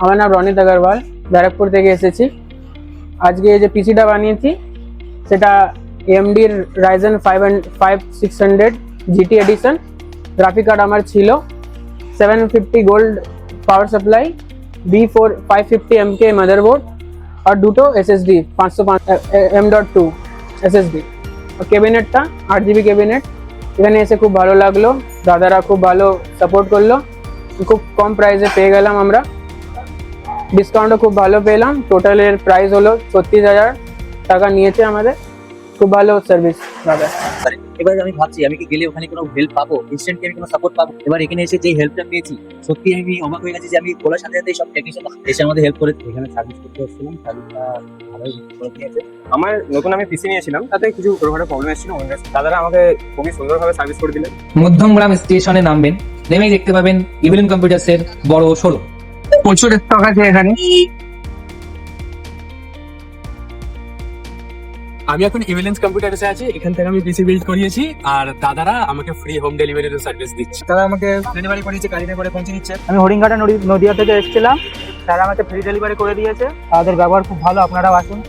আমার নাম রনিত আগরওয়াল, ব্যারাকপুর থেকে এসেছি। আজকে যে পিসিটা বানিয়েছি সেটা এমডির Ryzen 5600 GT edition. Graphic card আমার ছিল 750 gold power supply, B4 550 MK motherboard আর দুটো SSD 505 M.2 SSD. ক্যাবিনেটটা 8GB cabinet. এখানে এসে খুব ভালো লাগলো, দাদারা খুব ভালো সাপোর্ট করলো, খুব কম প্রাইসে পেয়ে গেলাম আমরা, ডিসকাউন্টও খুব ভালো পেলাম। টোটালের প্রাইস হলো 36,000 টাকা নিয়েছে আমাদের। খুব ভালো সার্ভিস দাদা। এবার আমি ভাবছি আমি কি গেলে ওখানে কোনো হেল্প পাবো, ইনস্ট্যান্ট আমি কোনো সাপোর্ট পাবো। এবার এখানে এসে যে হেল্পটা পেয়েছি সত্যি আমি অবাক হয়ে গেছি যে আমি বলার সাথে সাথে সব টেকনিশিয়ান এসে আমাদের হেল্প করে এখানে সার্ভিস করতে এসেছিলাম। সার্ভিসটা ভালোই করে দিয়েছে। আমার নতুন আমি পিসি নিয়েছিলাম, তাতে কিছু ছোটখাটো প্রবলেম এসেছিল, দাদারা আমাকে খুবই সুন্দরভাবে সার্ভিস করে দিলেন। মধ্যমগ্রাম স্টেশনে নামবেন, নেমেই দেখতে পাবেন ইভিলিন কম্পিউটার্সের বড় শোরুম। প্রচুর স্টক আছে এখানে। আমি এখন ইভিলেন্স কম্পিউটার্সে আছি, এখান থেকে আমি পিসি বিল্ড করিয়েছি আর দাদারা আমাকে ফ্রি হোম ডেলিভারির সার্ভিস দিচ্ছে। তারা আমাকে ডেলিভারি করিয়েছে, গাড়িতে করে পৌঁছে দিচ্ছে। আমি হরিণঘাটা নদিয়া থেকে এসেছিলাম, তারা আমাকে ফ্রি ডেলিভারি করে দিয়েছে। তাদের ব্যবহার খুব ভালো, আপনারাও আসুন।